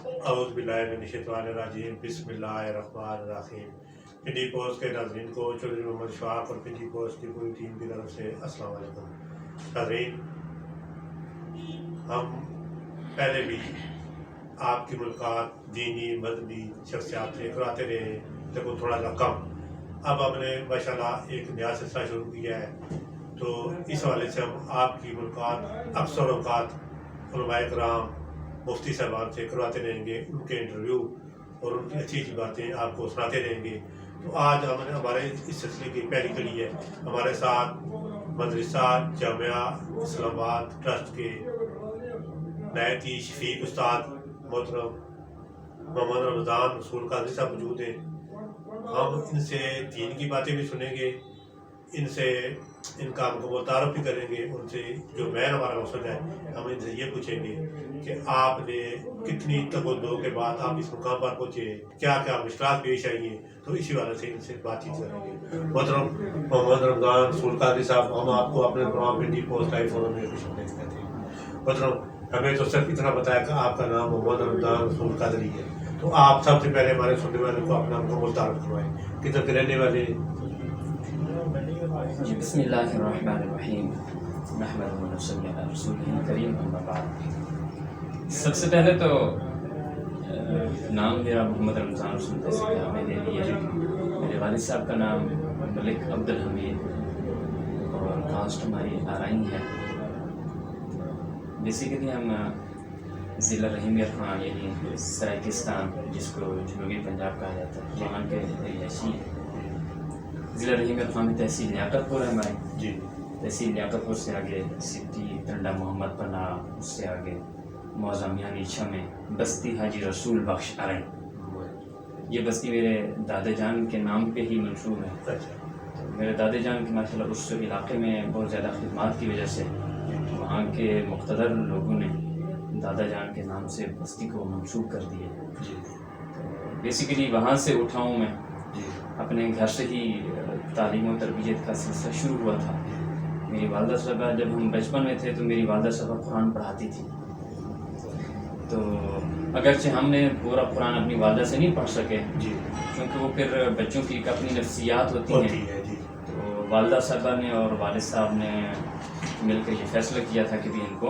اعوذ باللہ من الشیطان الرجیم بسم اللہ الرحمن الرحیم۔ پنڈی پوسٹ کے ناظرین کو چودھری محمد شفاق اور پنڈی پوسٹ کی پوری ٹیم کی طرف سے السلام علیکم۔ ناظرین، ہم پہلے بھی آپ کی ملاقات دینی مذہبی شخصیات سے کراتے رہے ہیں، لیکن تھوڑا سا کم۔ اب ہم نے ماشاءاللہ ایک نیا سلسلہ شروع کیا ہے، تو اس حوالے سے ہم آپ کی ملاقات اکثر اوقات علماء کرام مفتی صاحبان سے کرواتے رہیں گے، ان کے انٹرویو اور ان کی اچھی اچھی باتیں آپ کو سناتے رہیں گے۔ تو آج ہمارے اس سلسلے کی پہلی کڑی ہے، ہمارے ساتھ مدرسہ جامعہ اسلام آباد ٹرسٹ کے نہایت ہی شفیق استاد محترم محمد رمضان رسول قادری صاحب موجود ہیں۔ ہم ان سے دین کی باتیں بھی سنیں گے، ان سے ان کا مکمل تعارف بھی کریں گے، ان سے جو مین ہمارا مقصد ہے ہم ان سے یہ پوچھیں گے کہ آپ نے کتنی تقدو کے بعد آپ اس مقام پر پہنچے، کیا کیا مشکلات پیش آئی ہیں، تو اسی وجہ سے ان سے بات چیت کریں گے۔ محترم محمد رمضان رسول قادری صاحب، ہم آپ کو اپنے programme Pindi post live forum میں خوش آمدید کہتے ہیں۔ محترم، ہمیں تو صرف اتنا بتایا کہ آپ کا نام محمد رمضان رسول قادری ہے، تو آپ سب سے پہلے ہمارے سننے والوں کو اپنا مکمل تعارف کروائیں، کدھر کے رہنے والے؟ بسم اللہ الرحمن الرحیم، نحمدہ و نصلی علی رسولہ الکریم، اما بعد۔ سب سے پہلے تو نام میرا محمد رمضان رسول جیسے کہ ہمیں دے دیا۔ میرے والد صاحب کا نام ملک عبدالحمید اور کاسٹ ہماری آرائن ہے۔ بیسیکلی ہم ضلع رحیم خان یعنی سرائکستان، جس کو جنوبی پنجاب کہا جاتا ہے، وہاں کے رہائشی ہیں۔ ضلع رحیم خان میں تحصیل لیاقت پور ہے ہماری جی۔ تحصیل لیاقت پور سے آگے سٹی ٹنڈا محمد پناہ، اس سے آگے معظمیہ نیچھا میں بستی حاجی رسول بخش آرائن۔ یہ بستی میرے دادا جان کے نام پہ ہی منسوب ہے۔ میرے دادا جان کے ماشاءاللہ اس علاقے میں بہت زیادہ خدمات کی وجہ سے وہاں کے مقتدر لوگوں نے دادا جان کے نام سے بستی کو منسوب کر دیے۔ بیسیکلی وہاں سے اٹھا ہوں میں، اپنے گھر سے ہی تعلیم و تربیت کا سلسلہ شروع ہوا تھا۔ میری والدہ صاحبہ جب ہم بچپن میں تھے تو میری والدہ صاحبہ قرآن پڑھاتی تھی، تو اگرچہ ہم نے پورا قرآن اپنی والدہ سے نہیں پڑھ سکے کیونکہ وہ پھر بچوں کی ایک اپنی نفسیات ہوتی ہیں، تو والدہ صاحبہ نے اور والد صاحب نے مل کر یہ فیصلہ کیا تھا کہ بھی ان کو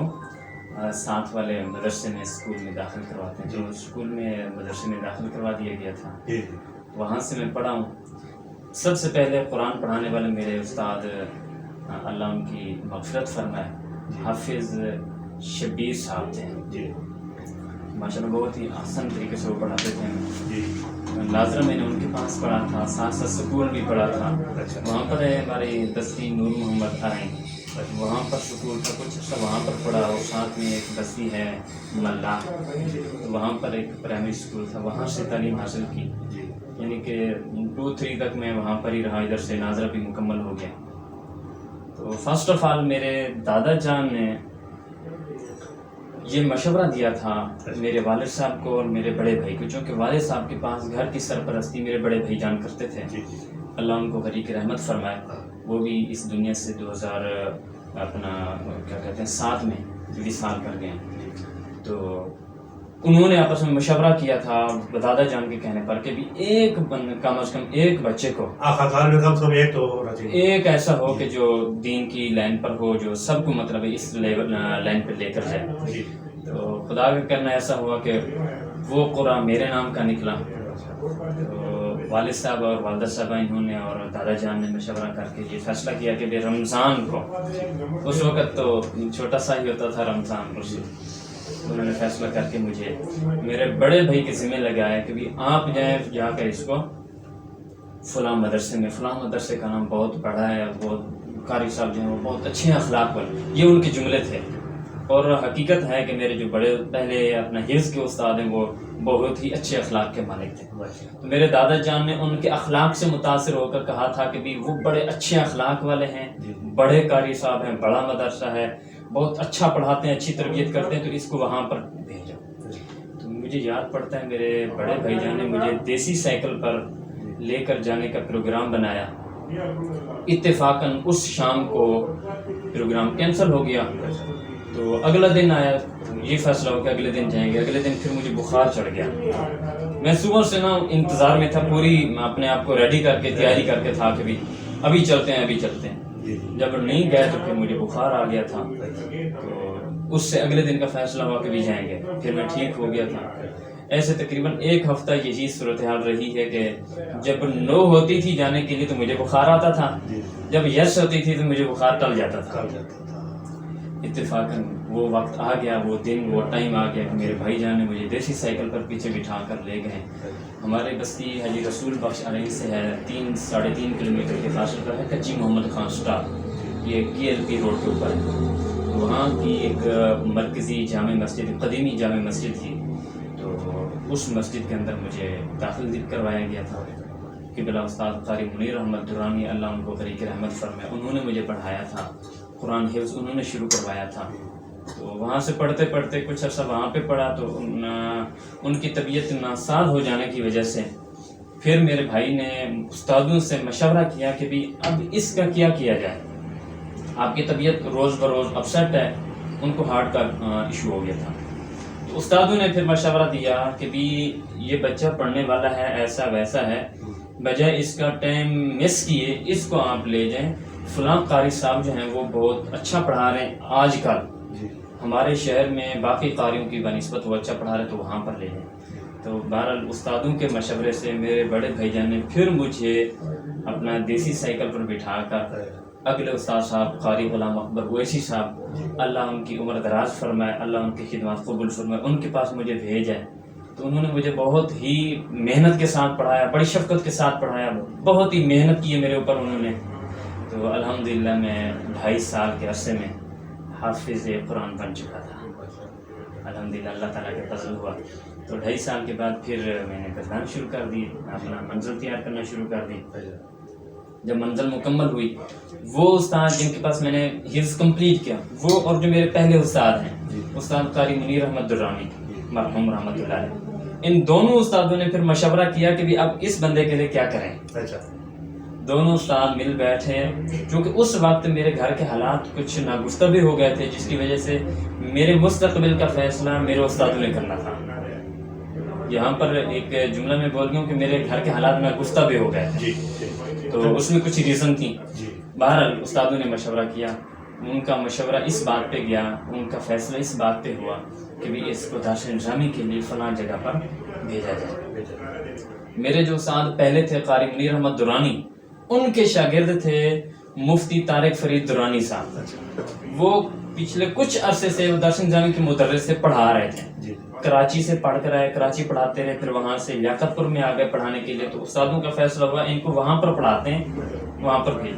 ساتھ والے مدرسے میں اسکول میں داخل کرواتے ہیں، تو اسکول میں مدرسے میں داخل کروا دیا گیا تھا۔ وہاں سے میں پڑھا ہوں۔ سب سے پہلے قرآن پڑھانے والے میرے استاد، اللہ ان کی مغفرت فرمائے، حافظ شبیر صاحب تھے۔ ماشاءاللہ بہت ہی آسان طریقے سے وہ پڑھاتے تھے۔ ناظرہ میں نے ان کے پاس پڑھا تھا، ساتھ ساتھ سکول بھی پڑھا تھا۔ وہاں پر ہے ہماری بستی نور محمد آرائن، وہاں پر سکول تھا، کچھ عرصہ وہاں پر پڑھا، اور ساتھ میں ایک بستی ہے ملا، وہاں پر ایک پرائمری اسکول تھا، وہاں سے تعلیم حاصل کی، یعنی کہ 2-3 تک میں وہاں پر ہی رہا، ادھر سے ناظرہ بھی مکمل ہو گیا۔ تو فرسٹ آف آل میرے دادا جان نے یہ مشورہ دیا تھا میرے والد صاحب کو اور میرے بڑے بھائی کو، چونکہ والد صاحب کے پاس گھر کی سرپرستی میرے بڑے بھائی جان کرتے تھے، اللہ ان کو غریق رحمت فرمائے۔ وہ بھی اس دنیا سے 2007 میں وصال کر گئے۔ تو انہوں نے آپس میں مشورہ کیا تھا دادا جان کے کہنے پر کہ بھی کم از کم ایک بچے کو ایک ایسا ہو کہ جو دین کی لائن پر ہو، جو سب کو مطلب اس لائن پہ لے کر جائے۔ تو خدا کا کرنا ایسا ہوا کہ وہ قرآن میرے نام کا نکلا۔ تو والد صاحب اور والدہ صاحبہ انہوں نے اور دادا جان نے مشورہ کر کے یہ فیصلہ کیا کہ بھی رمضان کو، اس وقت تو چھوٹا سا ہی ہوتا تھا رمضان رسول، انہوں نے فیصلہ کر کے مجھے میرے بڑے بھائی کے ذمہ لگایا کہ بھی آپ جائیں جا کر اس کو فلاں مدرسے میں، فلاں مدرسے کا نام بہت بڑا ہے، بہت قاری صاحب جو ہیں وہ بہت اچھے اخلاق والے، یہ ان کے جملے تھے۔ اور حقیقت ہے کہ میرے جو بڑے پہلے اپنا حفظ کے استاد ہیں وہ بہت ہی اچھے اخلاق کے مالک تھے۔ تو میرے دادا جان نے ان کے اخلاق سے متاثر ہو کر کہا تھا کہ بھی وہ بڑے اچھے اخلاق والے ہیں، بڑے قاری صاحب ہیں، بڑا مدرسہ ہے، بہت اچھا پڑھاتے ہیں، اچھی تربیت کرتے ہیں، تو اس کو وہاں پر بھیجو۔ تو مجھے یاد پڑتا ہے میرے بڑے بھائی جان نے مجھے دیسی سائیکل پر لے کر جانے کا پروگرام بنایا۔ اتفاقاً اس شام کو پروگرام کینسل ہو گیا، تو اگلا دن آیا، یہ فیصلہ ہو کہ اگلے دن جائیں گے. اگلے دن پھر مجھے بخار چڑھ گیا. میں صبح سے نا انتظار میں تھا, پوری اپنے آپ کو ریڈی کر کے تیاری کر کے تھا کہ بھی ابھی چلتے ہیں ابھی چلتے ہیں. جب نہیں گئے تو پھر مجھے بخار آ گیا تھا. تو اس سے اگلے دن کا فیصلہ ہوا کہ بھی جائیں گے. پھر میں ٹھیک ہو گیا تھا. ایسے تقریباً 1 ہفتہ یہی صورتحال رہی ہے کہ جب نو ہوتی تھی جانے کے لیے تو مجھے بخار آتا تھا, جب یس ہوتی تھی تو مجھے بخار ٹل جاتا تھا. اتفاقاً وہ وقت آ گیا, وہ دن وہ ٹائم آ گیا کہ میرے بھائی جان نے مجھے دیسی سائیکل پر پیچھے بٹھا کر لے گئے. ہمارے بستی حاجی رسول بخش علیہ سے ہے 3-3.5 کلومیٹر کے فاصلے پر ہے کچی محمد خان اسٹاپ, یہ KLP روڈ کے اوپر ہے. وہاں کی ایک مرکزی جامع مسجد, قدیمی جامع مسجد تھی, تو اس مسجد کے اندر مجھے داخل کروایا گیا تھا. قبلہ استاد قاری منیر احمد درانی اللہ ان کو غریق رحمت فرمائے, انہوں نے مجھے پڑھایا تھا. قرآن حفظ انہوں نے شروع کروایا تھا. تو وہاں سے پڑھتے پڑھتے کچھ عرصہ وہاں پہ پڑھا تو ان کی طبیعت ناساز ہو جانے کی وجہ سے پھر میرے بھائی نے استادوں سے مشورہ کیا کہ بھی اب اس کا کیا جائے. آپ کی طبیعت روز بروز اپسیٹ ہے. ان کو ہارٹ کا ایشو ہو گیا تھا. تو استادوں نے پھر مشورہ دیا کہ بھی یہ بچہ پڑھنے والا ہے, ایسا ویسا ہے, بجائے اس کا ٹائم مس کیے اس کو آپ لے جائیں. فلاں قاری صاحب جو ہیں وہ بہت اچھا پڑھا رہے ہیں آج کل ہمارے شہر میں, باقی قاریوں کی بنسبت وہ اچھا پڑھا رہے تو وہاں پر لے جائیں. تو بہرحال استادوں کے مشورے سے میرے بڑے بھائی جان نے پھر مجھے اپنا دیسی سائیکل پر بٹھا کر اگلے استاد صاحب قاری غلام اکبر اویسی صاحب اللہ ان کی عمر دراز فرمائے, اللہ ان کی خدمات قبول فرمائے, ان کے پاس مجھے بھیجا. تو انہوں نے مجھے بہت ہی محنت کے ساتھ پڑھایا, بڑی شفقت کے ساتھ پڑھایا, بہت ہی محنت کی ہے میرے اوپر انہوں نے. تو الحمدللہ میں 2.5 سال کے عرصے میں حافظ قرآن بن چکا تھا. الحمدللہ اللہ تعالیٰ کے فضل ہوا. تو 2.5 سال کے بعد پھر میں نے گردان شروع کر دی, اپنا منزل تیار کرنا شروع کر دی. جب منزل مکمل ہوئی, وہ استاد جن کے پاس میں نے حفظ کمپلیٹ کیا وہ اور جو میرے پہلے استاد ہیں استاد قاری منیر احمد درانی مرحوم رحمۃ اللہ علیہ, ان دونوں استادوں نے پھر مشورہ کیا کہ بھی اب اس بندے کے لیے کیا کریں. دونوں استاد مل بیٹھے, چونکہ اس وقت میرے گھر کے حالات کچھ ناگفتگو ہو گئے تھے جس کی وجہ سے میرے مستقبل کا فیصلہ میرے استادوں نے کرنا تھا. یہاں پر ایک جملہ میں بول گیا کہ میرے گھر کے حالات ناگفتگو ہو گئے تھے, تو اس میں کچھ ریزن تھی. بہرحال استادوں نے مشورہ کیا, ان کا مشورہ اس بات پہ گیا, ان کا فیصلہ اس بات پہ ہوا کہ بھی اس کو دارالعلوم نظامی کے لیے فلاں جگہ پر بھیجا جائے. میرے جو استاد پہلے تھے قاری منیر احمد درانی, ان کے شاگرد تھے مفتی طارق فرید درانی صاحب. وہ پچھلے کچھ عرصے سے دارالعلوم نظامی کے مدرس سے پڑھا رہے تھے. کراچی سے پڑھ کر آئے, کراچی پڑھاتے رہے, پھر وہاں سے لیاقت پور میں آ گئے پڑھانے کے لیے. تو استادوں کا فیصلہ ہوا ان کو وہاں پر پڑھاتے ہیں, وہاں پر بھیج.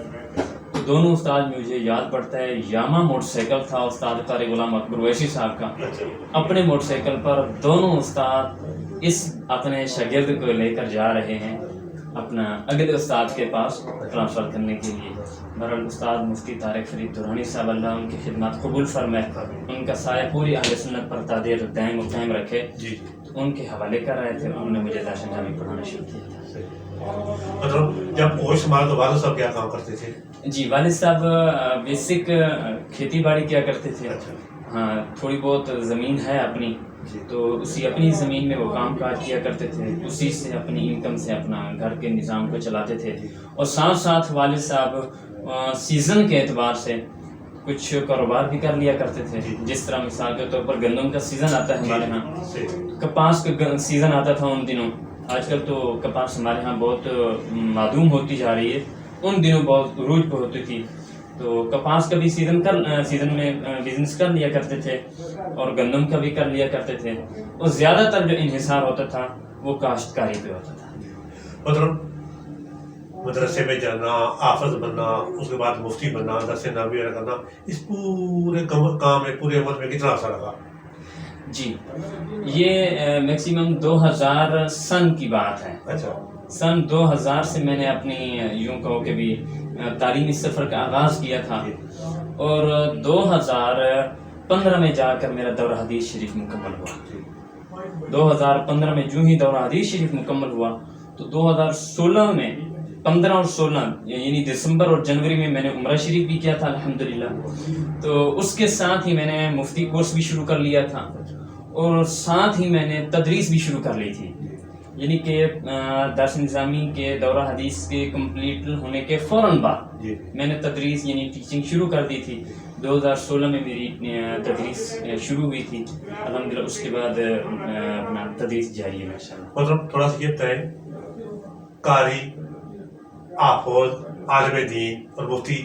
تو دونوں استاد مجھے یاد پڑتا ہے, یاما موٹر سائیکل تھا استاد قاری غلام اکبر اویسی صاحب کا, اپنے موٹر سائیکل پر دونوں استاد اس اپنے شاگرد کو لے کر جا رہے ہیں اپنا اگلے استاد کے پاس ٹرانسفر کرنے کے لیے. بہرحال استاد مفتی طارق فرید درانی صاحب اللہ ان کی خدمات قبول فرمائے, ان کا سایہ پوری اہل سنت پر تادیر دائم و قائم رکھے. ان کے حوالے کر رہے تھے, انہوں نے مجھے دارالعلوم نظامی پڑھانا شروع کیا تھا. مطلب جب ہوش ہمارے تو والد صاحب کیا کام کرتے تھے؟ جی والد صاحب بیسک کھیتی باڑی کیا کرتے تھے. ہاں تھوڑی بہت زمین ہے اپنی, تو اسی اپنی زمین میں وہ کام کاج کیا کرتے تھے, اسی سے اپنی انکم سے اپنا گھر کے نظام کو چلاتے تھے. اور ساتھ ساتھ والد صاحب سیزن کے اعتبار سے کچھ کاروبار بھی کر لیا کرتے تھے. جس طرح مثال کے طور پر گندم کا سیزن آتا ہے ہمارے ہاں, کپاس کا سیزن آتا تھا ان دنوں. آج کل تو کپاس ہمارے ہاں بہت معدوم ہوتی جا رہی ہے, ان دنوں بہت عروج پہ ہوتی تھی. تو کپاس کا بھی سیزن میں بزنس کر لیا کرتے تھے, اور گندم کا بھی کر لیا کرتے تھے. اور زیادہ تر جو انحصار ہوتا تھا وہ کاشتکاری پہ ہوتا تھا. مطلب مدرسے میں جانا, حافظ بننا, اس کے بعد مفتی بننا, درس نبوی کرنا, اس پورے کام میں پورے عمر میں کتنا عرصہ لگا؟ جی یہ میکسیمم 2000 سن کی بات ہے. اچھا. سن 2000 سے میں نے اپنی یوں کہو کہ بھی تعلیمی سفر کا آغاز کیا تھا, اور 2015 میں جا کر میرا دورہ حدیث شریف مکمل ہوا. 2015 میں جو ہی دورہ حدیث شریف مکمل ہوا تو 2016 میں 15 اور 16 یعنی دسمبر اور جنوری میں میں نے عمرہ شریف بھی کیا تھا الحمدللہ. تو اس کے ساتھ ہی میں نے مفتی کورس بھی شروع کر لیا تھا اور ساتھ ہی میں نے تدریس بھی شروع کر لی تھی. یعنی کہ درس نظامی کے دورہ حدیث کے کمپلیٹ ہونے کے فوراً بعد میں نے تدریس یعنی ٹیچنگ شروع کر دی تھی. 2016 میں میری تدریس شروع ہوئی تھی الحمدللہ. اس کے بعد اپنا تدریس جاری ہے ماشاءاللہ. مطلب تھوڑا سا یہ بتائیں، قاری، حافظ، عالم دین اور مفتی،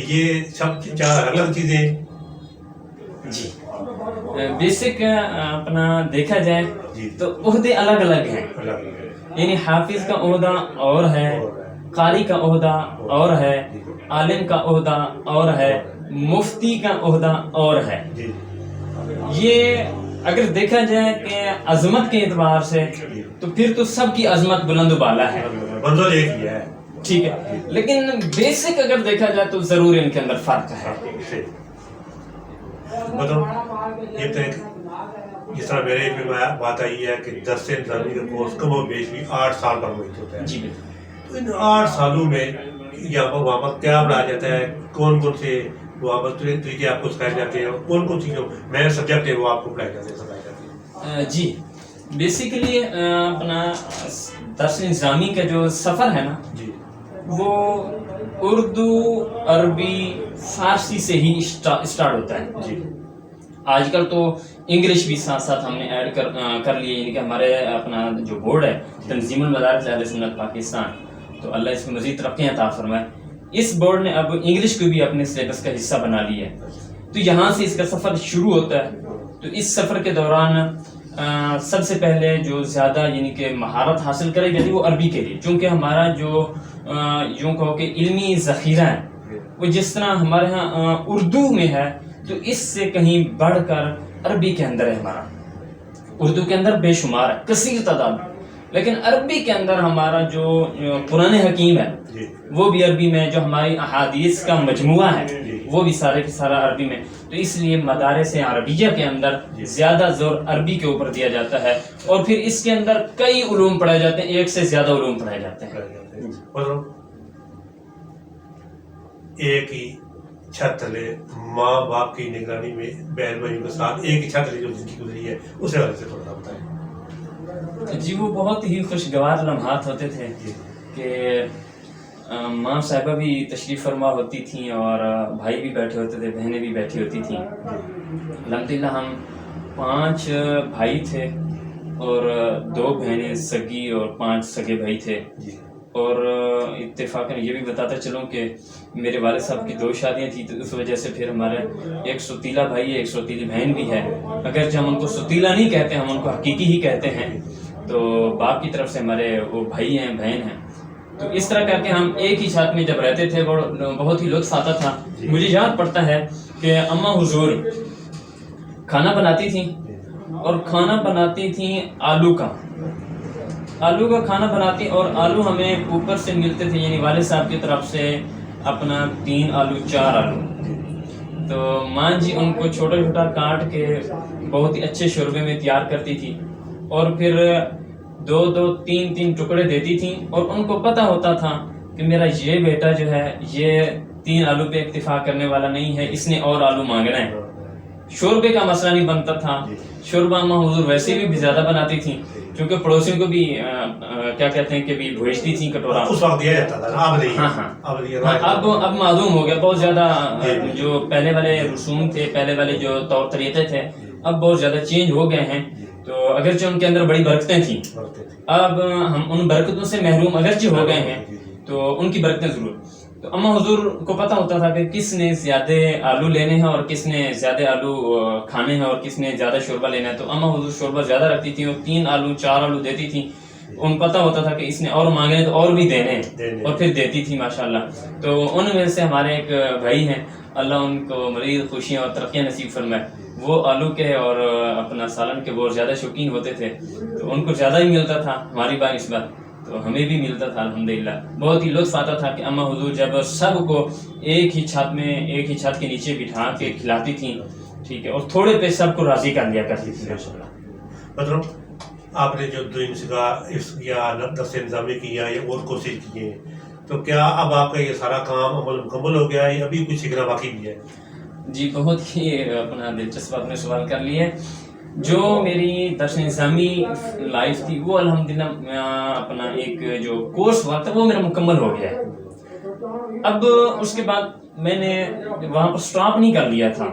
یہ سب چار الگ چیزیں؟ جی بیسک اپنا دیکھا جائے جی تو عہدے الگ الگ ہیں. یعنی حافظ کا عہدہ اور ہے، قاری کا عہدہ اور ہے، عالم کا عہدہ اور ہے، مفتی کا عہدہ اور ہے. یہ اگر دیکھا جائے کہ عظمت کے اعتبار سے تو پھر تو سب کی عظمت بلند و بالا ہے، منظر ایک ہی ہے، ٹھیک ہے. لیکن بیسک اگر دیکھا جائے تو ضرور ان کے اندر فرق ہے. مطلب یہ جس طرح میرے علم میں بات آئی ہے کہ درس نظامی کا کورس کم و بیش بھی 8 سال پر محیط ہوتا ہے. جی تو ان 8 سالوں میں یہاں پر وہاں پر کیا پڑھایا جاتا ہے، کون کون سے وہاں پر طریقے آپ کو سکھائے جاتے ہیں، کون کون سی جو مین سبجیکٹ ہے وہ آپ کو پڑھائے جاتے ہیں، سکھائے جاتے ہیں؟ جی بیسیکلی اپنا درس نظامی کا جو سفر ہے نا جی وہ اردو، عربی، فارسی سے ہی اسٹارٹ ہوتا ہے. جی آج کل تو انگلش بھی ساتھ ساتھ ہم نے ایڈ کر لیے. یعنی کہ ہمارے اپنا جو بورڈ ہے تنظیم المدارس اہل سنت پاکستان، تو اللہ اس کو مزید ترقی عطا فرمائے، اس بورڈ نے اب انگلش کو بھی اپنے سلیبس کا حصہ بنا لیا ہے. تو یہاں سے اس کا سفر شروع ہوتا ہے. تو اس سفر کے دوران سب سے پہلے جو زیادہ یعنی کہ مہارت حاصل کرائی جاتی ہے وہ عربی کے لیے، چونکہ ہمارا جو یوں کہو کہ علمی ذخیرہ ہے وہ جس طرح ہمارے ہاں اردو میں ہے تو اس سے کہیں بڑھ کر عربی کے اندر ہے. ہمارا اردو کے اندر بے شمار ہے، کثیر تعداد، لیکن عربی کے اندر ہمارا جو قرآن حکیم ہے وہ بھی عربی میں، جو ہماری احادیث کا مجموعہ ہے وہ بھی سارے کے سارا عربی میں. تو اس لیے مدارس عربیہ کے اندر زیادہ زور عربی کے اوپر دیا جاتا ہے، اور پھر اس کے اندر کئی علوم پڑھائے جاتے ہیں، ایک سے زیادہ علوم پڑھائے جاتے ہیں. ایک ہی چھت تلے ماں باپ کی نگرانی میں بہن بھائیوں کے ساتھ ایک ہی چھت تلے جو زندگی گزری ہے اسے حوالے سے تھوڑا سا بتائیں. جی وہ بہت ہی خوشگوار لمحات ہوتے تھے کہ ماں صاحبہ بھی تشریف فرما ہوتی تھیں اور بھائی بھی بیٹھے ہوتے تھے، بہنیں بھی بیٹھی ہوتی تھیں. الحمدللہ ہم 5 بھائی تھے اور 2 بہنیں سگی اور 5 سگے بھائی تھے. اور اتفاقاً یہ بھی بتاتا چلوں کہ میرے والد صاحب کی 2 شادیاں تھیں، تو اس وجہ سے پھر ہمارے ایک ستیلا بھائی ہے، ایک ستیلی بہن بھی ہے. اگرچہ ہم ان کو ستیلا نہیں کہتے، ہم ان کو حقیقی ہی کہتے ہیں. تو باپ کی طرف سے ہمارے وہ بھائی ہیں، بہن ہیں. تو اس طرح کر کے ہم ایک ہی چھت میں جب رہتے تھے بہت ہی لطف آتا تھا. مجھے یاد پڑتا ہے کہ اماں حضور کھانا بناتی تھیں، اور کھانا بناتی تھیں آلو کا کھانا بناتی، اور آلو ہمیں اوپر سے ملتے تھے، یعنی والد صاحب کی طرف سے اپنا 3 آلو 4 آلو. تو ماں جی ان کو چھوٹا چھوٹا کاٹ کے بہت ہی اچھے شوربے میں تیار کرتی تھی، اور پھر 2 3 ٹکڑے دیتی تھیں. اور ان کو پتہ ہوتا تھا کہ میرا یہ بیٹا جو ہے یہ 3 آلو پہ اکتفا کرنے والا نہیں ہے، اس نے اور آلو مانگنا ہے. شوربے کا مسئلہ نہیں بنتا تھا. شوربہ ماں حضور ویسے بھی زیادہ بناتی تھیں، کیونکہ پڑوسیوں کو بھی کیا کہتے ہیں کہ بھی بھیجتی تھیں کٹورا. اس وقت دیا جاتا تھا نا، اب معلوم ہو گیا بہت زیادہ. جو پہلے والے رسوم تھے، پہلے والے جو طور طریقے تھے اب بہت زیادہ چینج ہو گئے ہیں. تو اگرچہ ان کے اندر بڑی برکتیں تھیں، اب ہم ان برکتوں سے محروم اگرچہ ہو گئے ہیں، تو ان کی برکتیں ضرور. تو اماں حضور کو پتہ ہوتا تھا کہ کس نے زیادہ آلو لینے ہیں اور کس نے زیادہ آلو کھانے ہیں اور کس نے زیادہ شوربہ لینا ہے. تو اماں حضور شوربہ زیادہ رکھتی تھیں اور 3 آلو 4 آلو دیتی تھیں. ان پتہ ہوتا تھا کہ اس نے اور مانگنے تو اور بھی دینے ہیں، اور پھر دیتی تھی ماشاءاللہ. تو ان میں سے ہمارے ایک بھائی ہیں، اللہ ان کو مزید خوشیاں اور ترقیاں نصیب فرمائے. وہ آلو کے اور اپنا سالن کے بہت زیادہ شوقین ہوتے تھے، تو ان کو زیادہ ہی ملتا تھا ہماری بنسبت، تو ہمیں بھی ملتا تھا الحمدللہ. بہت ہی لطف آتا تھا کہ اماں حضور جب سب کو ایک ہی چھت کے نیچے بٹھا کے کھلاتی تھیں، ٹھیک ہے، اور تھوڑے پہ سب کو راضی کر لیا کرتی تھی ماشاءاللہ. مطلب آپ نے جو 2 سگا کیا، درس نظامی کیا یا اور کوشش کی ہے، تو کیا اب آپ کا یہ سارا کام عمل مکمل ہو گیا ہے، ابھی کچھ سیکھنا باقی بھی ہے؟ جی بہت ہی اپنا دلچسپ آپ نے سوال کر لی ہے. جو میری درس نظامی لائف تھی وہ الحمدللہ اپنا ایک جو کورس ہوا تھا وہ میرا مکمل ہو گیا ہے. اب اس کے بعد میں نے وہاں پر سٹاپ نہیں کر لیا تھا،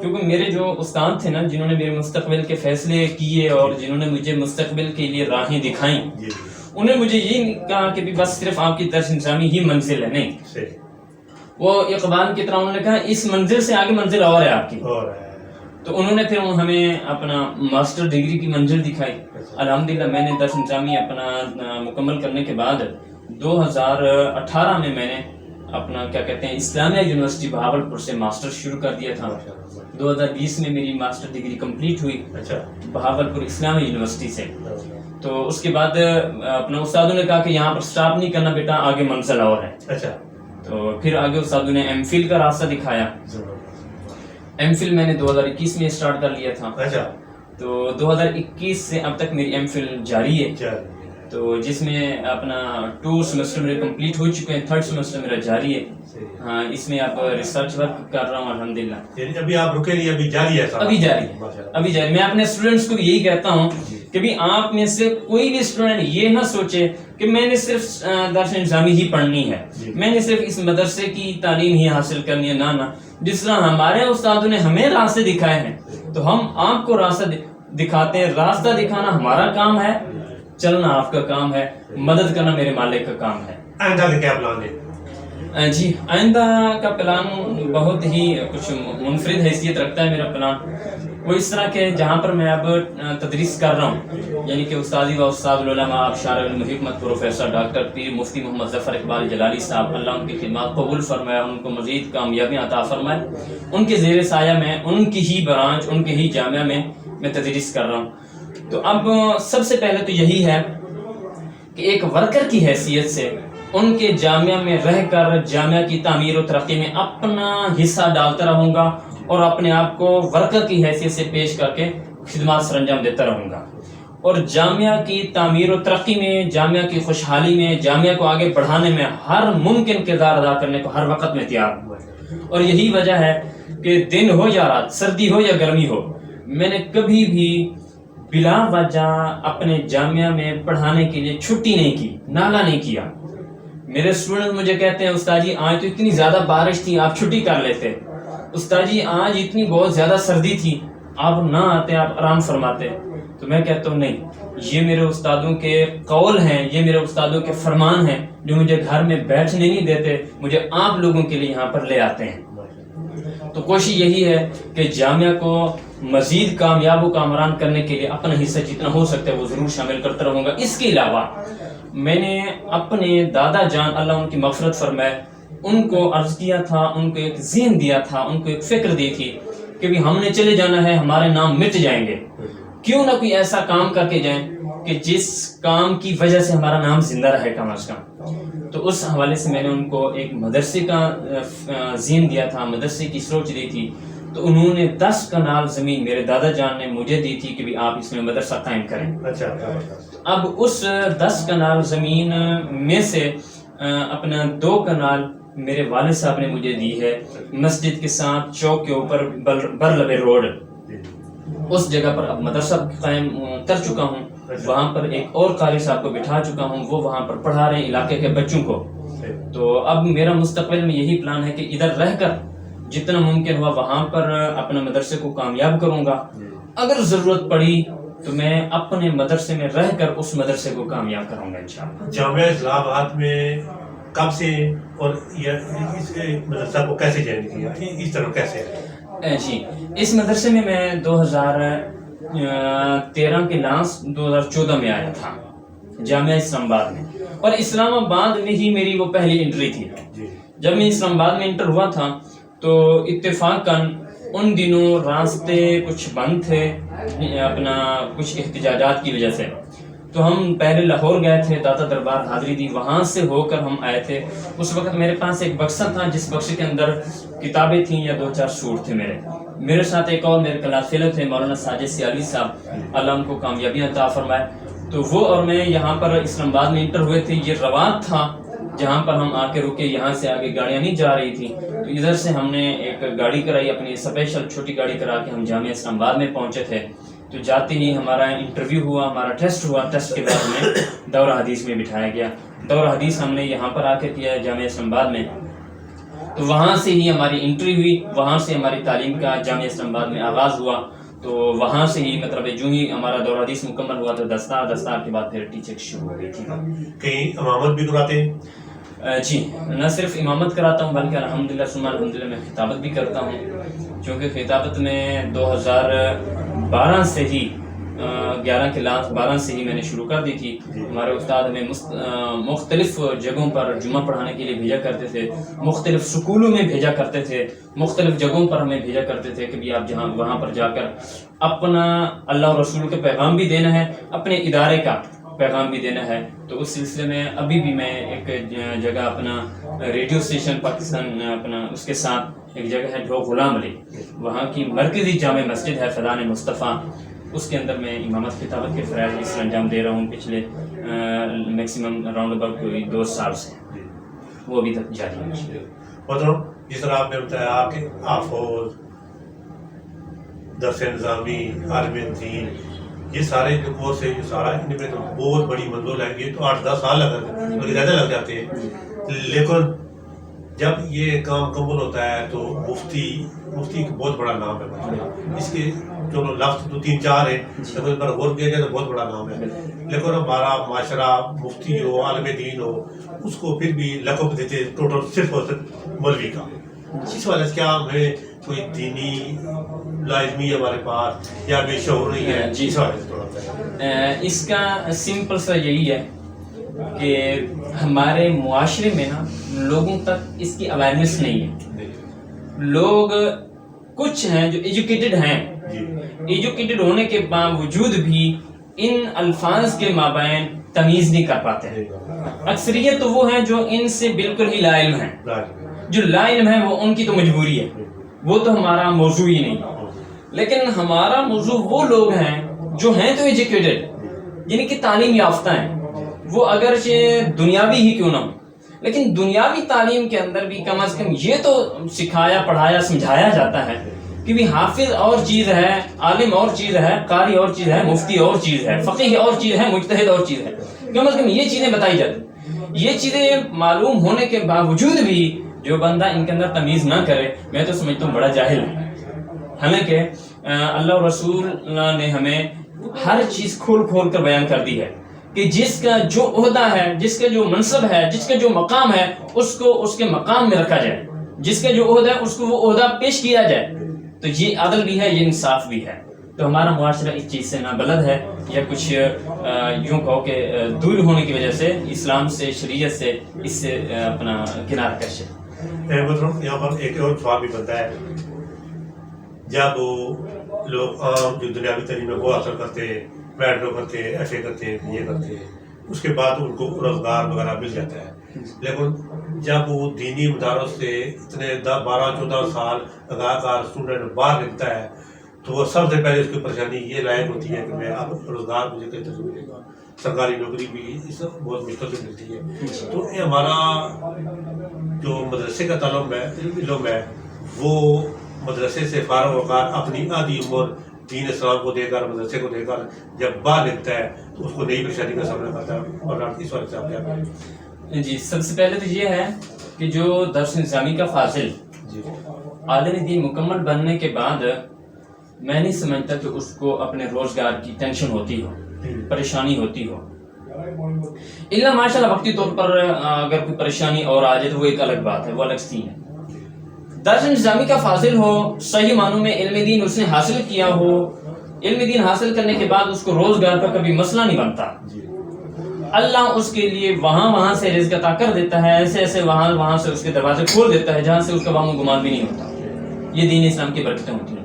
کیونکہ میرے جو استاد تھے نا، جنہوں نے میرے مستقبل کے فیصلے کیے اور جنہوں نے مجھے مستقبل کے لیے راہیں دکھائیں، انہوں نے مجھے یہ نہیں کہا کہ بس صرف آپ کی درس نظامی ہی منزل ہے. نہیں، وہ اقبال کی طرح انہوں نے کہا اس منزل سے آگے منزل اور ہے آپ کی. تو انہوں نے پھر ہمیں اپنا ماسٹر ڈگری کی منزل دکھائی. الحمدللہ میں نے درس نظامی اپنا مکمل کرنے کے بعد 2018 میں نے اپنا کیا کہتے ہیں اسلامیہ یونیورسٹی بہاولپور سے ماسٹر شروع کر دیا تھا. 2020 میں میری ماسٹر ڈگری کمپلیٹ ہوئی بہاولپور اسلامیہ یونیورسٹی سے. تو اس کے بعد اپنا استادوں نے کہا کہ یہاں پر سٹاپ نہیں کرنا بیٹا، آگے منزل اور ہے. تو پھر آگے استادوں نے ایم فل کا راستہ دکھایا. ایم فل میں نے 2021 میں اسٹارٹ کر لیا تھا. تو 2021 سے اب تک میری ایم فل جاری ہے، تو جس میں اپنا 2 سیمسٹر میرے کمپلیٹ ہو چکے ہیں، 3rd سیمسٹر میرا جاری ہے. ہاں، اس میں اب ریسرچ ورک کر رہا ہوں الحمدللہ. ابھی آپ رکے نہیں، ابھی جاری ہے؟ ابھی جاری. میں اپنے اسٹوڈنٹس کو بھی یہی کہتا ہوں کہ بھی آپ میں سے کوئی بھی اسٹوڈنٹ یہ نہ سوچے کہ میں نے صرف درس نظامی ہی پڑھنی ہے، میں نے صرف اس مدرسے کی تعلیم ہی حاصل کرنی ہے. نہ، جس طرح ہمارے استادوں نے ہمیں راستے دکھائے ہیں تو ہم آپ کو راستہ دکھاتے ہیں. راستہ دکھانا ہمارا کام ہے، چلنا آپ کا کام ہے، مدد کرنا میرے مالک کا کام ہے. آئندہ کا کیا پلان ہے؟ جی، آئندہ کا پلان بہت ہی کچھ منفرد حیثیت رکھتا ہے. میرا پلان وہ اس طرح کہ جہاں پر میں اب تدریس کر رہا ہوں، یعنی کہ استاذی و استاد العلماء ابشار الحکمت پروفیسر ڈاکٹر پیر مفتی محمد ظفر اقبال جلالی صاحب، اللہ ان کی خدمات قبول فرمائے، ان کو مزید کامیابیاں عطا فرمائے. ان کے زیر سایہ میں، ان کی ہی برانچ، ان کے ہی جامعہ میں تدریس کر رہا ہوں. تو اب سب سے پہلے تو یہی ہے کہ ایک ورکر کی حیثیت سے ان کے جامعہ میں رہ کر جامعہ کی تعمیر و ترقی میں اپنا حصہ ڈالتا رہوں گا اور اپنے آپ کو ورکر کی حیثیت سے پیش کر کے خدمات سر انجام دیتا رہوں گا. اور جامعہ کی تعمیر و ترقی میں، جامعہ کی خوشحالی میں، جامعہ کو آگے بڑھانے میں ہر ممکن کردار ادا کرنے کو ہر وقت میں تیار ہوں. اور یہی وجہ ہے کہ دن ہو یا رات، سردی ہو یا گرمی ہو، میں نے کبھی بھی بلا وجہ اپنے جامعہ میں پڑھانے کے لیے چھٹی نہیں کی، ناغہ نہیں کیا. میرے اسٹوڈنٹ مجھے کہتے ہیں استاد جی آج تو اتنی زیادہ بارش تھی، آپ چھٹی کر لیتے. استاد جی آج اتنی بہت زیادہ سردی تھی، آپ نہ آتے، آپ آرام فرماتے. تو میں کہتا ہوں نہیں، یہ میرے استادوں کے قول ہیں، یہ میرے استادوں کے فرمان ہیں جو مجھے گھر میں بیٹھنے نہیں دیتے، مجھے آپ لوگوں کے لیے یہاں پر لے آتے ہیں. تو کوشش یہی ہے کہ جامعہ کو مزید کامیاب و کامران کرنے کے لیے اپنا حصہ جتنا ہو سکتا ہے وہ ضرور شامل کرتا رہوں گا. اس کے علاوہ میں نے اپنے دادا جان، اللہ ان کی مغفرت فرمائے، ان کو عرض کیا تھا، ان کو ایک ذہن دیا تھا، ان کو ایک فکر دی تھی کہ بھی ہم نے چلے جانا ہے، ہمارے نام مٹ جائیں گے، کیوں نہ کوئی ایسا کام کر کے جائیں کہ جس کام کی وجہ سے ہمارا نام زندہ رہے کم از کم. تو اس حوالے سے میں نے ان کو ایک مدرسے کا ذہن دیا تھا، مدرسے کی سوچ دی تھی. تو انہوں نے 10 کنال زمین میرے دادا جان نے مجھے دی تھی کہ بھی آپ اس میں مدرسہ قائم کریں. اب اس 10 کنال زمین میں سے اپنا 2 کنال میرے والد صاحب نے مجھے دی ہے مسجد کے ساتھ چوک کے اوپر برلبے روڈ. اس جگہ پر اب مدرسہ قائم کر چکا ہوں. وہاں پر ایک اور قاری صاحب کو بٹھا چکا ہوں، وہ وہاں پر پڑھا رہے ہیں علاقے کے بچوں کو. تو اب میرا مستقبل میں یہی پلان ہے کہ ادھر رہ کر جتنا ممکن ہوا وہاں پر اپنے مدرسے کو کامیاب کروں گا. اگر ضرورت پڑی تو میں اپنے مدرسے میں رہ کر اس مدرسے کو کامیاب کروں گا انشاءاللہ. جامعہ اسلام آباد میں کب سے اور اس مدرسہ کو کیسے جوائن کیا، اس طرح کیسے؟ جی، اس مدرسے میں 2013 کے لاسٹ 2014 میں آیا تھا جامعہ اسلام آباد میں، اور اسلام آباد میں ہی میری وہ پہلی انٹری تھی. جب میں اسلام آباد میں انٹر ہوا تھا تو اتفاقاً ان دنوں راستے کچھ بند تھے اپنا کچھ احتجاجات کی وجہ سے. تو ہم پہلے لاہور گئے تھے، داتا دربار حاضری دی، وہاں سے ہو کر ہم آئے تھے. اس وقت میرے پاس ایک بکسہ تھا جس بکسے کے اندر کتابیں تھیں یا 2-4 سوٹ تھے میرے ساتھ ایک اور میرے کلاس فیلو تھے مولانا ساجد سیالوی صاحب، اللہ ان کو کامیابیاں عطا فرمائے. تو وہ اور میں یہاں پر اسلام آباد میں انٹر ہوئے تھے. یہ روات تھا جہاں پر ہم آ کے رکے یہاں سے آگے گاڑیاں نہیں جا رہی تھیں، تو ادھر سے ہم نے ایک گاڑی کرائی اپنی اسپیشل چھوٹی گاڑی کرا کے ہم جامعہ اسلام آباد میں پہنچے تھے. تو جاتے ہی ہمارا انٹرویو ہوا، ہمارا ٹیسٹ ہوا. ٹیسٹ کے بعد ہمیں دورہ حدیث میں بٹھایا گیا. دورہ حدیث ہم نے یہاں پر آ کے کیا ہے جامعہ اسلام آباد میں. تو وہاں سے ہی ہماری انٹری ہوئی، وہاں سے ہماری تعلیم کا جامعہ اسلام آباد میں آغاز ہوا. تو وہاں سے ہی مطلب جو ہی ہمارا دورہ حدیث مکمل ہوا تو دستار کے بعد پھر ٹیچنگ شروع ہو گئی تھی. کہیں امامت بھی کراتے ہیں؟ جی، نہ صرف امامت کراتا ہوں بلکہ الحمدللہ ثم الحمدللہ میں خطابت بھی کرتا ہوں، کیونکہ خطابت میں 2012 سے ہی 11 کلاس 12 سے ہی میں نے شروع کر دی تھی. ہمارے استاد ہمیں مختلف جگہوں پر جمعہ پڑھانے کے لیے بھیجا کرتے تھے، مختلف سکولوں میں بھیجا کرتے تھے، مختلف جگہوں پر ہمیں بھیجا کرتے تھے کہ بھی آپ جہاں وہاں پر جا کر اپنا اللہ اور رسول کے پیغام بھی دینا ہے، اپنے ادارے کا پیغام بھی دینا ہے. تو اس سلسلے میں ابھی بھی میں ایک جگہ اپنا ریڈیو اسٹیشن پاکستان اپنا اس کے ساتھ ایک جگہ ہے ڈھوک غلام علی، وہاں کی مرکزی جامع مسجد ہے فیضان مصطفیٰ، اس کے اندر میں امامت خطابت کے فرائض اس انجام دے رہا ہوں پچھلے میکسیمم اراؤنڈ اباؤٹ کوئی 2 سال سے، وہ ابھی تک جاری ہے. مطلب جس طرح آپ نے بتایا آپ کے آفوز، درس نظامی، عالم دین، یہ سارے جو کورس ہے، یہ سارا ان میں تو بہت بڑی منزل ہے. یہ تو 8-10 سال بلکہ زیادہ لگ جاتے ہیں. لیکن جب یہ کام مکمل ہوتا ہے تو مفتی ایک بہت بڑا نام ہے. اس کے جو لفظ 2-3-4 ہیں لیکن اس پر غور کیا جائے تو بہت بڑا نام ہے. لیکن ہمارا معاشرہ مفتی ہو، عالم دین ہو، اس کو پھر بھی لقب دیتے ٹوٹل صرف اور صرف مولوی کا. اس وجہ سے کیا ہمیں کوئی دینی لازمی ہے ہمارے پاس یا بے شعور نہیں ہے؟ جی، اس وجہ سے تھوڑا سا اس کا سمپل سا یہی ہے کہ ہمارے معاشرے میں نا لوگوں تک اس کی اویئرنیس نہیں ہے. لوگ کچھ ہیں جو ایجوکیٹڈ ہیں، ایجوکیٹڈ ہونے کے باوجود بھی ان الفاظ کے مابین تمیز نہیں کر پاتے ہیں. اکثریت تو وہ ہیں جو ان سے بالکل ہی لا علم ہیں. جو لا علم ہے وہ ان کی تو مجبوری ہے، وہ تو ہمارا موضوع ہی نہیں. لیکن ہمارا موضوع وہ لوگ ہیں جو ہیں تو ایجوکیٹڈ، یعنی کہ تعلیم یافتہ ہیں. وہ اگرچہ دنیاوی ہی کیوں نہ ہو، لیکن دنیاوی تعلیم کے اندر بھی کم از کم یہ تو سکھایا پڑھایا سمجھایا جاتا ہے کہ بھی حافظ اور چیز ہے، عالم اور چیز ہے، قاری اور چیز ہے، مفتی اور چیز ہے، فقیہ اور چیز ہے، مجتہد اور چیز ہے. کم از کم یہ چیزیں بتائی جاتی. یہ چیزیں معلوم ہونے کے باوجود بھی جو بندہ ان کے اندر تمیز نہ کرے، میں تو سمجھتا ہوں بڑا جاہل ہے. حالانکہ اللہ اور رسول نے ہمیں ہر چیز کھول کھول کر بیان کر دی ہے کہ جس کا جو عہدہ ہے، جس کا جو منصب ہے، جس کا جو مقام ہے، اس کو اس کے مقام میں رکھا جائے. جس کا جو عہدہ ہے اس کو وہ عہدہ پیش کیا جائے. تو یہ عدل بھی ہے، یہ انصاف بھی ہے. تو ہمارا معاشرہ اس چیز سے نابلد ہے یا کچھ یوں کہو کہ دور ہونے کی وجہ سے اسلام سے، شریعت سے، اس سے اپنا کنارہ کش ہے. مطلب یہاں پر ایک اور سوال بھی بنتا ہے، جب لوگ عام جو دنیاوی تعلیم ہے وہ حاصل کرتے ہیں، میٹرو کرتے ہیں، ایف اے کرتے ہیں، یہ کرتے ہیں، اس کے بعد ان کو روزگار وغیرہ مل جاتا ہے. لیکن جب وہ دینی مدارس سے اتنے 12-14 سال لگا کر اسٹوڈنٹ باہر نکلتا ہے تو وہ سب سے پہلے اس کی پریشانی یہ لاحق ہوتی ہے کہ میں اب روزگار مجھے کیسے ملے گا. سرکاری نوکری بھی اس بہت مشکل سے ملتی ہے. تو یہ ہمارا جو مدرسے کا تعلق ہے، علم ہے، وہ مدرسے سے فارغ ہو کر اپنی آدھی عمر دین اسلام کو دے کر، مدرسے کو دے کر جب باہر نکلتا ہے تو اس کو نئی پریشانی کا سامنا کرتا ہے. اور اس وجہ سے آپ کیا کریں؟ جی، سب سے پہلے تو یہ ہے کہ جو درس نظامی کا فاضل عالم دین مکمل بننے کے بعد میں نہیں سمجھتا کہ اس کو اپنے روزگار کی ٹینشن ہوتی ہو، پریشانی ہوتی ہو. اللہ ماشاء اللہ وقتی طور پر اگر کوئی پریشانی اور آ جائے تو وہ ایک الگ بات ہے، وہ الگ سین ہے. درس نظامی کا فاضل ہو، صحیح معنوں میں علم دین اس نے حاصل کیا ہو، علم دین حاصل کرنے کے بعد اس کو روزگار کا کبھی مسئلہ نہیں بنتا. اللہ اس کے لیے وہاں سے رزق عطا کر دیتا ہے، ایسے وہاں سے اس کے دروازے کھول دیتا ہے جہاں سے اس کا وہم و گمان بھی نہیں ہوتا. یہ دین اسلام کی برکتیں ہوتی ہیں.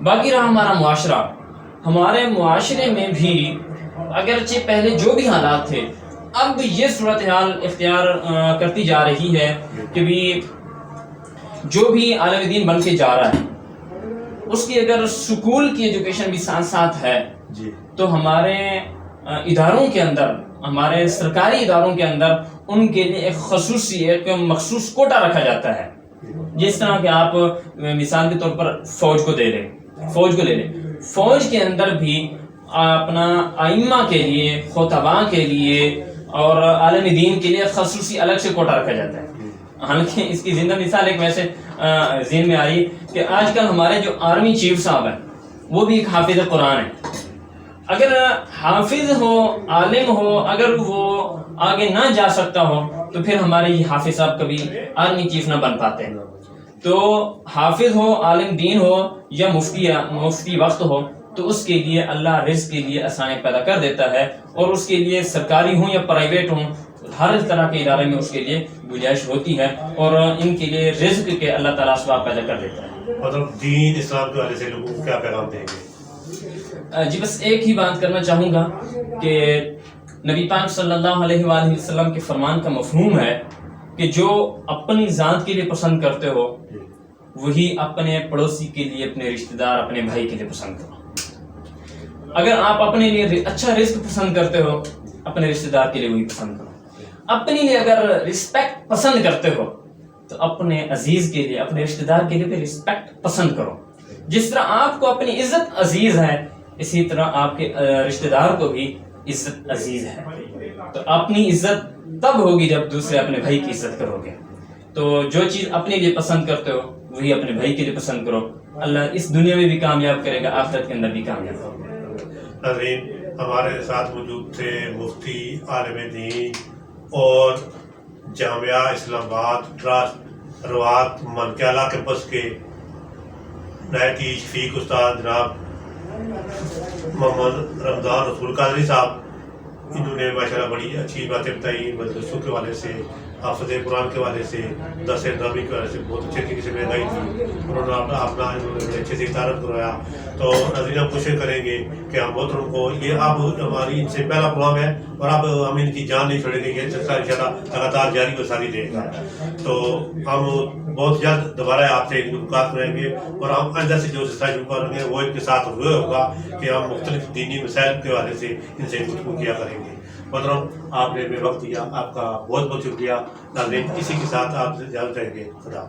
باقی رہا ہمارا معاشرہ، ہمارے معاشرے میں بھی اگرچہ پہلے جو بھی حالات تھے اب یہ صورتحال اختیار کرتی جا رہی ہے کہ بھی جو بھی عالم دین بن کے جا رہا ہے اس کی اگر سکول کی ایجوکیشن بھی ساتھ ساتھ ہے تو ہمارے اداروں کے اندر، ہمارے سرکاری اداروں کے اندر ان کے لیے ایک خصوصی ایک مخصوص کوٹا رکھا جاتا ہے. جس طرح کہ آپ مثال کے طور پر فوج کو لے لیں، فوج کے اندر بھی اپنا ائمہ کے لیے، خطباء کے لیے اور عالم دین کے لیے خصوصی الگ سے کوٹا رکھا جاتا ہے. حالانکہ اس کی زندہ مثال ایک ویسے ذہن میں آئی کہ آج کل ہمارے جو آرمی چیف صاحب ہیں وہ بھی ایک حافظ قرآن ہے. اگر حافظ ہو، عالم ہو، اگر وہ آگے نہ جا سکتا ہو تو پھر ہمارے یہ حافظ صاحب کبھی آرمی چیف نہ بن پاتے ہیں. تو حافظ ہو، عالم دین ہو یا مفتی وقت ہو تو اس کے لیے اللہ رزق کے لیے آسانی پیدا کر دیتا ہے، اور اس کے لیے سرکاری ہوں یا پرائیویٹ ہوں ہر طرح کے ادارے میں اس کے لیے گنجائش ہوتی ہے، اور ان کے لیے رزق کے اللہ تعالیٰ اسباب پیدا کر دیتا ہے. مطلب دین اسلام کے حوالے سے لوگوں کو کیا پیغام دیں گے؟ جی بس ایک ہی بات کرنا چاہوں گا کہ نبی پاک صلی اللہ علیہ وآلہ وسلم کے فرمان کا مفہوم ہے کہ جو اپنی ذات کے لیے پسند کرتے ہو وہی اپنے پڑوسی کے لیے، اپنے رشتہ دار، اپنے بھائی کے لیے پسند کرو. اگر آپ اپنے لیے اچھا رزق پسند کرتے ہو اپنے رشتہ دار کے لیے وہی پسند کرو. اپنے لیے اگر رسپیکٹ پسند کرتے ہو تو اپنے عزیز کے لیے، اپنے رشتہ دار کے لیے بھی رسپیکٹ پسند کرو. جس طرح آپ کو اپنی عزت عزیز ہے اسی طرح آپ کے رشتہ دار کو بھی عزت عزیز ہے. تو اپنی عزت تب ہوگی جب دوسرے اپنے بھائی کی عزت کرو گے. تو جو چیز اپنے لیے پسند کرتے ہو وہی اپنے بھائی کے لیے پسند کرو. اللہ اس دنیا میں بھی کامیاب کرے گا، آخرت کے اندر بھی کامیاب ہوگا. ناظرین، ہمارے ساتھ موجود تھے مفتی، عالم دین اور جامعہ اسلام آباد ٹرسٹ روات منکیالہ کیمپس کے نہایت ہی شفیق استاد جناب محمد رمضان رسول قادری صاحب. انہوں نے ماشاءاللہ بڑی اچھی باتیں بتائی، مدرسوں کے حوالے سے، حافظ قرآن کے حوالے سے، درس نبی کے حوالے سے بہت اچھے طریقے سے مہنگائی تھی. انہوں نے اپنا بڑے اچھے سے تعارف کروایا. تو ناظرین ہم کوشش کریں گے کہ ہم محترم کو، یہ اب ہماری ان سے پہلا پروگرام ہے اور اب ہم ان کی جان نہیں چھوڑیں گے، یہ سلسلہ انشاءاللہ لگاتار جاری و ساری رہے گا. تو ہم بہت جلد دوبارہ آپ سے ملاقات کریں گے، اور ہم آئندہ سے جو سلسلہ شروع کریں گے وہ ان کے ساتھ ہوئے ہوگا کہ ہم مختلف دینی مسائل کے حوالے سے ان سے گفتگو کیا کریں گے. محترم، آپ نے ہمیں وقت دیا، آپ کا بہت بہت شکریہ. ناظرین، اسی کے ساتھ آپ سے اجازت دیں گے. خدا.